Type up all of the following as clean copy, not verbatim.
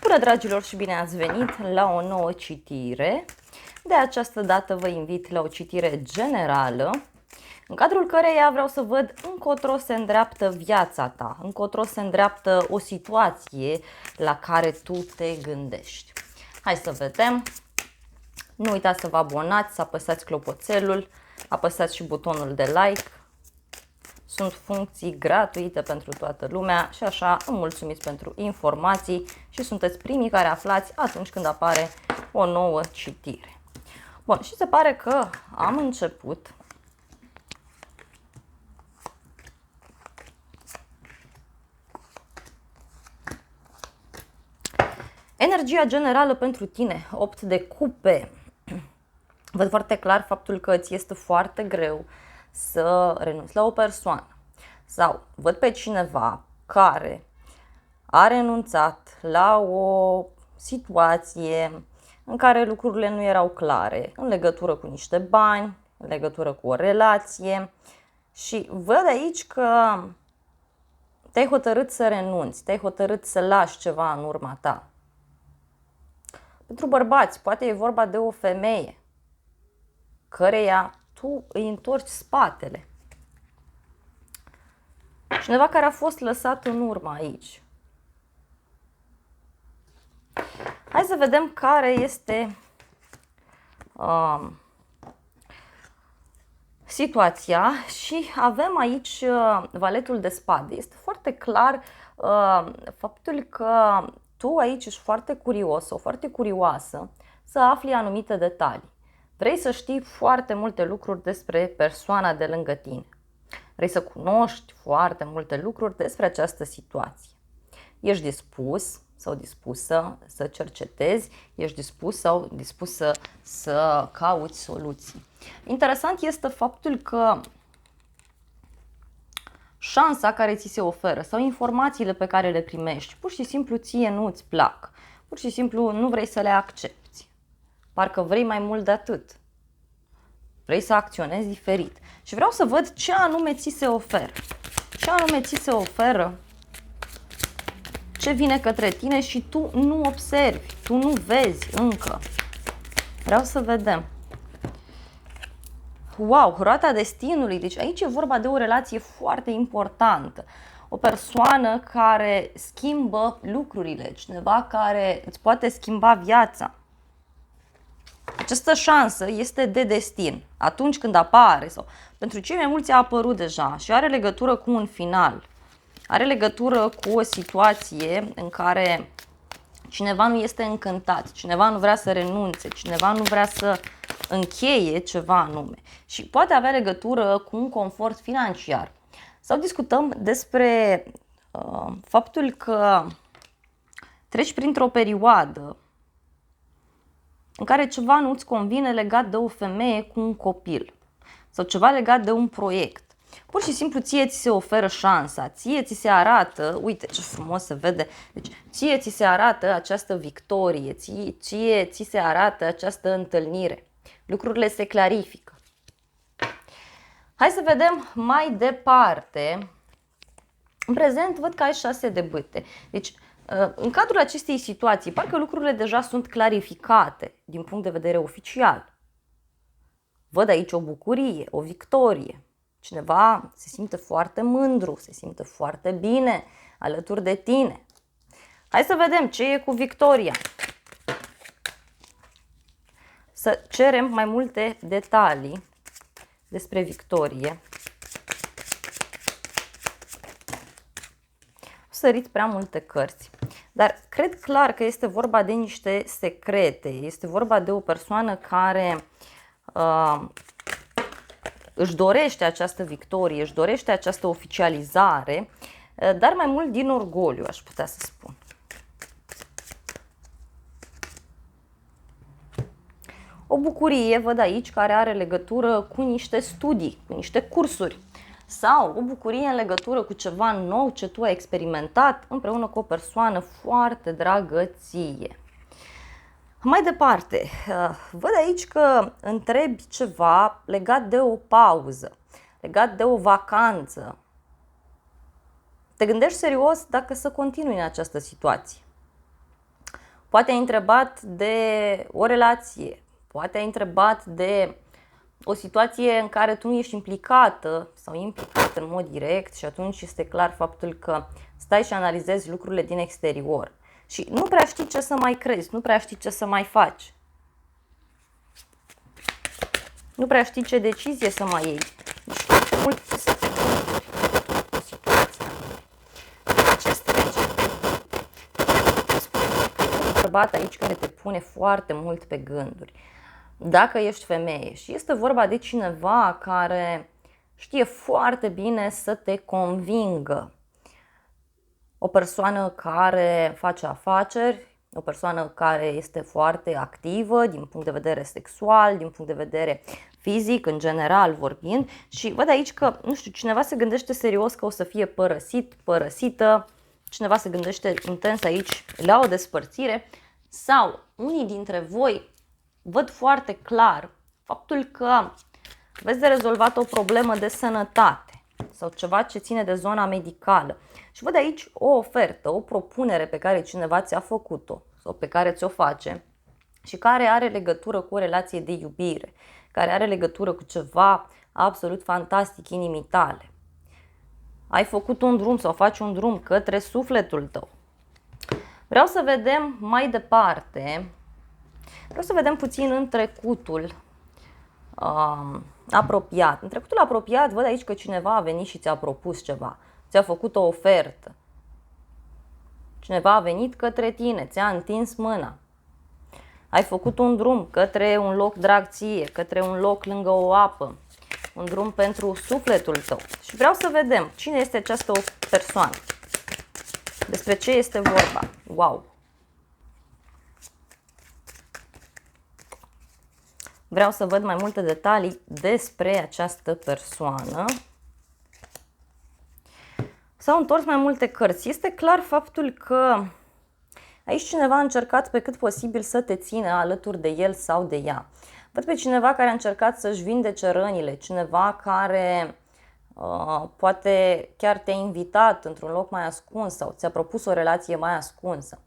Bună, dragilor, și bine ați venit la o nouă citire. De această dată vă invit la o citire generală, în cadrul căreia vreau să văd încotro se îndreaptă viața ta, încotro se îndreaptă o situație la care tu te gândești. Hai să vedem. Nu uitați să vă abonați, să apăsați clopoțelul, apăsați și butonul de like. Sunt funcții gratuite pentru toată lumea și așa îmi mulțumiți pentru informații și sunteți primii care aflați atunci când apare o nouă citire. Bun, și se pare că am început energia generală pentru tine, 8 de cupe. Văd foarte clar faptul că îți este foarte greu să renunți la o persoană sau văd pe cineva care a renunțat la o situație în care lucrurile nu erau clare în legătură cu niște bani, în legătură cu o relație și văd aici că te-ai hotărât să renunți, te-ai hotărât să lași ceva în urma ta. Pentru bărbați, poate e vorba de o femeie căreia tu îi întorci spatele. Cineva care a fost lăsat în urmă aici. Hai să vedem care este situația și avem aici valetul de spade. Este foarte clar faptul că tu aici ești foarte curios sau foarte curioasă să afli anumite detalii. Vrei să știi foarte multe lucruri despre persoana de lângă tine. Vrei să cunoști foarte multe lucruri despre această situație. Ești dispus sau dispusă să cercetezi, ești dispus sau dispusă să cauți soluții. Interesant este faptul că șansa care ți se oferă sau informațiile pe care le primești, pur și simplu ție nu îți plac, pur și simplu nu vrei să le accepti. Parcă vrei mai mult de atât. Vrei să acționezi diferit. Și vreau să văd ce anume ți se oferă. Ce anume ți se oferă, ce vine către tine și tu nu observi, tu nu vezi încă. Vreau să vedem. Wow, roata destinului. Deci aici e vorba de o relație foarte importantă. O persoană care schimbă lucrurile, cineva care îți poate schimba viața. Această șansă este de destin. Atunci când apare, sau pentru cei mai mulți a apărut deja și are legătură cu un final. Are legătură cu o situație în care cineva nu este încântat, cineva nu vrea să renunțe, cineva nu vrea să încheie ceva anume. Și poate avea legătură cu un confort financiar. Sau discutăm despre faptul că treci printr-o perioadă în care ceva nu îți convine legat de o femeie cu un copil sau ceva legat de un proiect. Pur și simplu ție ți se oferă șansa, ție ți se arată, uite ce frumos se vede, deci ție ți se arată această victorie, ție ți se arată această întâlnire. Lucrurile se clarifică. Hai să vedem mai departe. În prezent văd că ai 6 de bâte. Deci în cadrul acestei situații, parcă lucrurile deja sunt clarificate din punct de vedere oficial. Văd aici o bucurie, o victorie. Cineva se simte foarte mândru, se simte foarte bine alături de tine. Hai să vedem ce e cu victoria. Să cerem mai multe detalii despre victorie. Sărit prea multe cărți, dar cred clar că este vorba de niște secrete, este vorba de o persoană care își dorește această victorie, își dorește această oficializare, dar mai mult din orgoliu, aș putea să spun. O bucurie, văd aici, care are legătură cu niște studii, cu niște cursuri sau o bucurie în legătură cu ceva nou ce tu ai experimentat împreună cu o persoană foarte dragă ție. Mai departe, văd aici că întrebi ceva legat de o pauză, legat de o vacanță. Te gândești serios dacă să continui în această situație. Poate ai întrebat de o relație, poate ai întrebat de o situație în care tu nu ești implicată sau implicat în mod direct și atunci este clar faptul că stai și analizezi lucrurile din exterior și nu prea știi ce să mai crezi, nu prea știi ce să mai faci. Nu prea știi ce decizie să mai iei. Deci mult să te o situație. Acest bărbat aici care te pune foarte mult pe gânduri. Dacă ești femeie și este vorba de cineva care știe foarte bine să te convingă. O persoană care face afaceri, o persoană care este foarte activă din punct de vedere sexual, din punct de vedere fizic, în general vorbind, și văd aici că, nu știu, cineva se gândește serios că o să fie părăsit, părăsită, cineva se gândește intens aici la o despărțire sau unii dintre voi văd foarte clar faptul că aveți de rezolvat o problemă de sănătate sau ceva ce ține de zona medicală. Și văd aici o ofertă, o propunere pe care cineva ți-a făcut-o sau pe care ți-o face și care are legătură cu o relație de iubire, care are legătură cu ceva absolut fantastic, inimii tale. Ai făcut un drum sau faci un drum către sufletul tău. Vreau să vedem mai departe, vreau să vedem puțin în trecutul apropiat. În trecutul apropiat văd aici că cineva a venit și ți-a propus ceva, ți-a făcut o ofertă. Cineva a venit către tine, ți-a întins mâna. Ai făcut un drum către un loc drag ție, către un loc lângă o apă, un drum pentru sufletul tău. Și vreau să vedem cine este această persoană. Despre ce este vorba. Wow! Vreau să văd mai multe detalii despre această persoană. S-au întors mai multe cărți. Este clar faptul că aici cineva a încercat pe cât posibil să te țină alături de el sau de ea. Văd pe cineva care a încercat să-și vindece rănile, cineva care poate chiar te-a invitat într-un loc mai ascuns sau ți-a propus o relație mai ascunsă.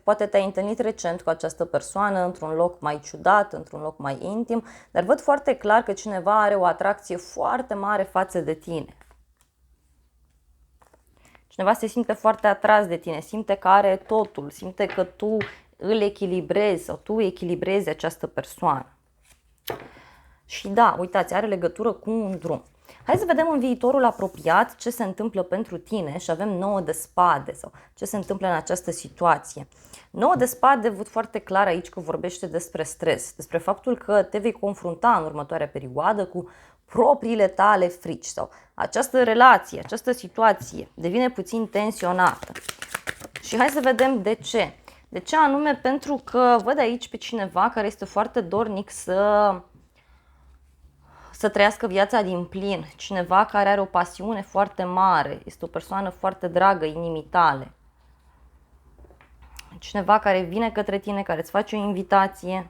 Poate te-ai întâlnit recent cu această persoană într-un loc mai ciudat, într-un loc mai intim, dar văd foarte clar că cineva are o atracție foarte mare față de tine. Cineva se simte foarte atras de tine, simte că are totul, simte că tu îl echilibrezi sau tu echilibrezi această persoană. Și da, uitați, are legătură cu un drum. Hai să vedem în viitorul apropiat ce se întâmplă pentru tine și avem 9 de spade sau ce se întâmplă în această situație. 9 de spade văd foarte clar aici că vorbește despre stres, despre faptul că te vei confrunta în următoarea perioadă cu propriile tale frici sau această relație, această situație devine puțin tensionată. Și hai să vedem de ce. De ce anume? Pentru că văd aici pe cineva care este foarte dornic să trăiască viața din plin. Cineva care are o pasiune foarte mare, este o persoană foarte dragă inimii tale. Cineva care vine către tine, care îți face o invitație.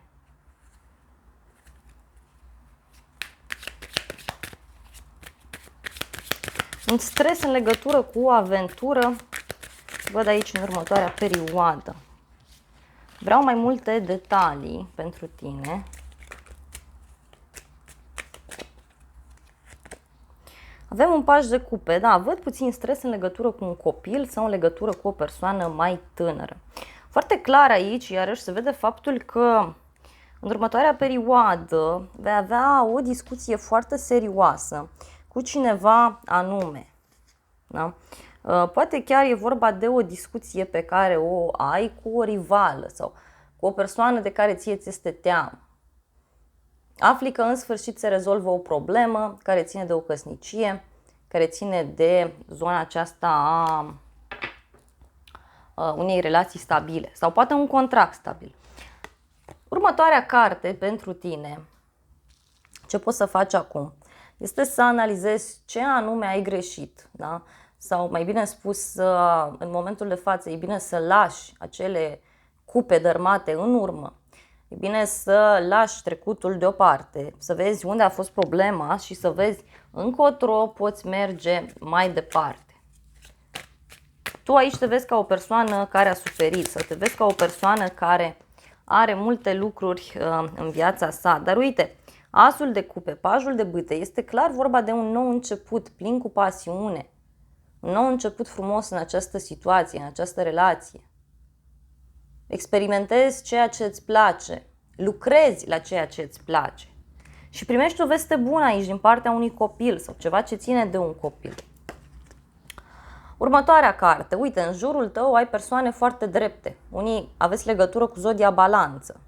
Un stres în legătură cu o aventură, văd aici în următoarea perioadă. Vreau mai multe detalii pentru tine. Avem un paș de cupe, da, văd puțin stres în legătură cu un copil sau în legătură cu o persoană mai tânără. Foarte clar aici, iarăși, se vede faptul că în următoarea perioadă vei avea o discuție foarte serioasă cu cineva anume. Da? Poate chiar e vorba de o discuție pe care o ai cu o rivală sau cu o persoană de care ție ți este teamă. Afli că în sfârșit se rezolvă o problemă care ține de o căsnicie, care ține de zona aceasta a unei relații stabile sau poate un contract stabil. Următoarea carte pentru tine, ce poți să faci acum, este să analizezi ce anume ai greșit, da? Sau mai bine spus, în momentul de față e bine să lași acele cupe dărmate în urmă. E bine să lași trecutul deoparte, să vezi unde a fost problema și să vezi încotro poți merge mai departe. tu aici te vezi ca o persoană care a suferit sau te vezi ca o persoană care are multe lucruri în viața sa. Dar uite, asul de cupe, pajul de bâte, este clar vorba de un nou început plin cu pasiune. Un nou început frumos în această situație, în această relație. Experimentezi ceea ce îți place, lucrezi la ceea ce îți place și primești o veste bună aici din partea unui copil sau ceva ce ține de un copil. Următoarea carte, uite, în jurul tău ai persoane foarte drepte. Unii aveți legătură cu zodia Balanță,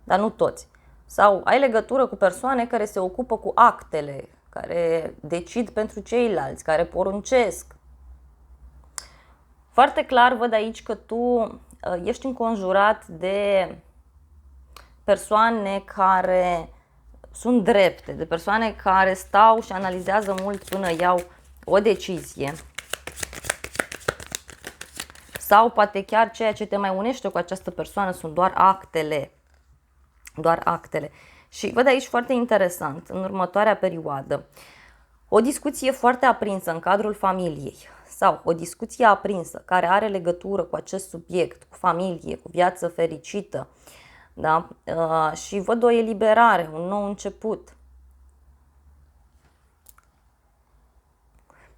dar nu toți. Sau ai legătură cu persoane care se ocupă cu actele, care decid pentru ceilalți, care poruncesc. Foarte clar văd aici că tu ești înconjurat de persoane care sunt drepte, de persoane care stau și analizează mult până iau o decizie. Sau poate chiar ceea ce te mai unește cu această persoană sunt doar actele. Doar actele. Și văd aici foarte interesant, în următoarea perioadă, o discuție foarte aprinsă în cadrul familiei sau o discuție aprinsă care are legătură cu acest subiect, cu familie, cu viață fericită, da? Și văd o eliberare, un nou început.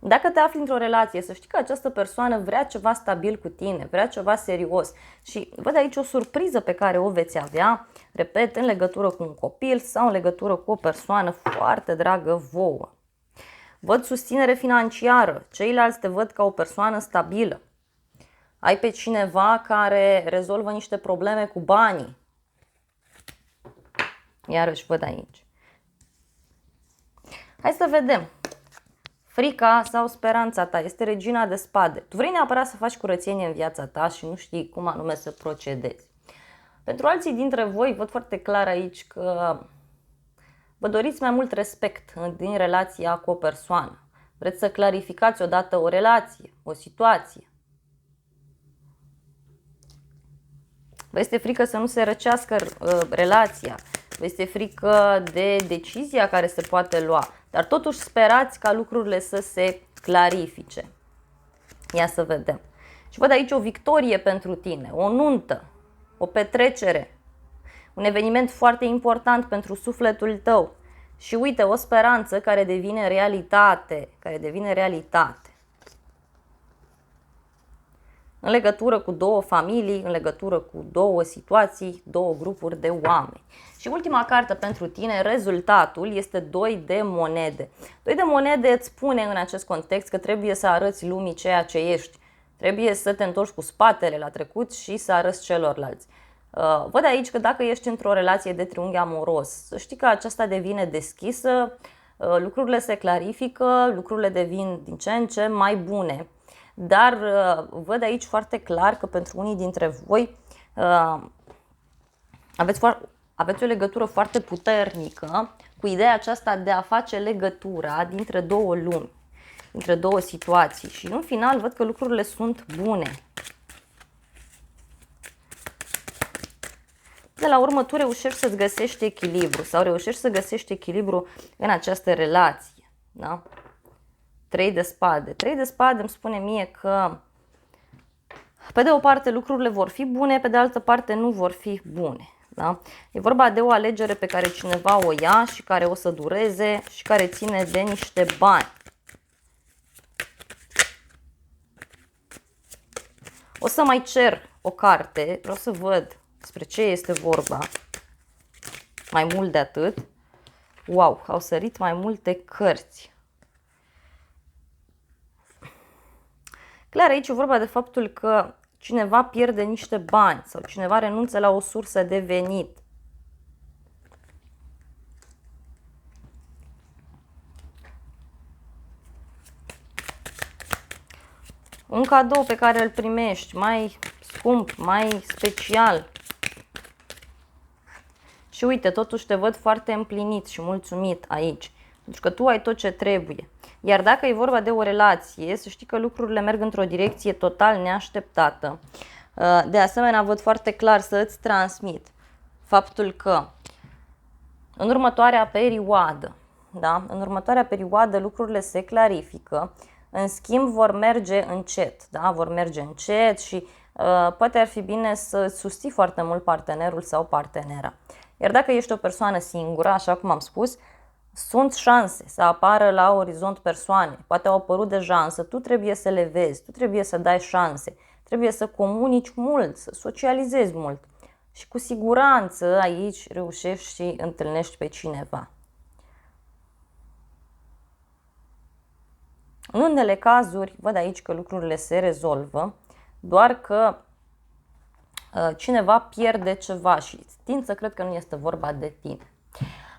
Dacă te afli într-o relație, să știi că această persoană vrea ceva stabil cu tine, vrea ceva serios și văd aici o surpriză pe care o veți avea, repet, în legătură cu un copil sau în legătură cu o persoană foarte dragă vouă. Văd susținere financiară, ceilalți te văd ca o persoană stabilă. Ai pe cineva care rezolvă niște probleme cu banii. Iarăși văd aici. Hai să vedem. Frica sau speranța ta este regina de spade. Tu vrei neapărat să faci curățenie în viața ta și nu știi cum anume să procedezi. Pentru alții dintre voi văd foarte clar aici că vă doriți mai mult respect din relația cu o persoană. Vreți să clarificați odată o relație, o situație. Vă este frică să nu se răcească relația. Vă este frică de decizia care se poate lua. Dar totuși sperați ca lucrurile să se clarifice. Ia să vedem. Și văd aici o victorie pentru tine, o nuntă, o petrecere, un eveniment foarte important pentru sufletul tău. Și uite, o speranță care devine realitate, În legătură cu două familii, în legătură cu două situații, două grupuri de oameni. Și ultima carte pentru tine, rezultatul, este 2 de monede. 2 de monede îți spune în acest context că trebuie să arăți lumii ceea ce ești. Trebuie să te întorci cu spatele la trecut și să arăți celorlalți. Văd aici că dacă ești într-o relație de triunghi amoros, să știi că aceasta devine deschisă, lucrurile se clarifică, lucrurile devin din ce în ce mai bune. Dar văd aici foarte clar că pentru unii dintre voi aveți o legătură foarte puternică cu ideea aceasta de a face legătura dintre două lumi, dintre două situații. Și în final văd că lucrurile sunt bune. De la urmă tu reușești să-ți găsești echilibru sau reușești să găsești echilibru în această relație. Da? 3 de spade. 3 de spade îmi spune mie că pe de o parte lucrurile vor fi bune, pe de altă parte nu vor fi bune. Da? E vorba de o alegere pe care cineva o ia și care o să dureze și care ține de niște bani. O să mai cer o carte, vreau să văd despre ce este vorba. Mai mult de atât. Wow, au sărit mai multe cărți. Clar, aici e vorba de faptul că cineva pierde niște bani sau cineva renunță la o sursă de venit. Un cadou pe care îl primești mai scump, mai special. Și uite, totuși te văd foarte împlinit și mulțumit aici, pentru că tu ai tot ce trebuie. Iar dacă e vorba de o relație, să știi că lucrurile merg într-o direcție total neașteptată. De asemenea, văd foarte clar să îți transmit faptul că în următoarea perioadă, da? În următoarea perioadă lucrurile se clarifică, În schimb, vor merge încet, da? Vor merge încet și poate ar fi bine să susții foarte mult partenerul sau partenera. Iar dacă ești o persoană singură, așa cum am spus, sunt șanse să apară la orizont persoane. Poate au apărut deja, însă tu trebuie să le vezi, tu trebuie să dai șanse, trebuie să comunici mult, să socializezi mult. Și cu siguranță aici reușești și întâlnești pe cineva. În unele cazuri, văd aici că lucrurile se rezolvă, doar că cineva pierde ceva și tind să cred că nu este vorba de tine.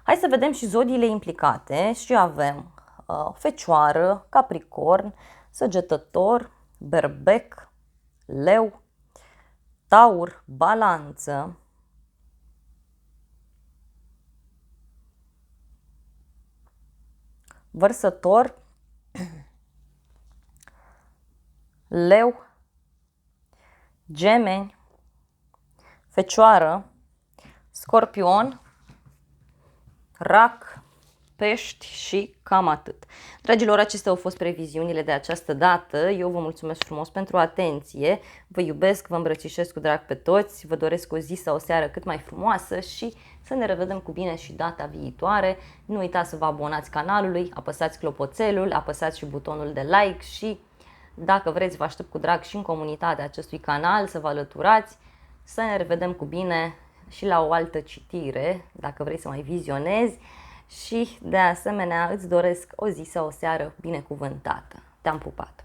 Hai să vedem și zodiile implicate și avem Fecioară, Capricorn, Săgetător, Berbec, Leu, Taur, Balanță, Vărsător, Leu, Gemeni, Fecioară, Scorpion, Rac, Pești și cam atât. Dragilor, acestea au fost previziunile de această dată. Eu vă mulțumesc frumos pentru atenție, vă iubesc, vă îmbrățișez cu drag pe toți, vă doresc o zi sau o seară cât mai frumoasă și să ne revedem cu bine și data viitoare. Nu uitați să vă abonați canalului, apăsați clopoțelul, apăsați și butonul de like și dacă vreți vă aștept cu drag și în comunitatea acestui canal să vă alăturați. Să ne revedem cu bine și la o altă citire, dacă vrei să mai vizionezi. Și de asemenea îți doresc o zi sau o seară binecuvântată. Te-am pupat!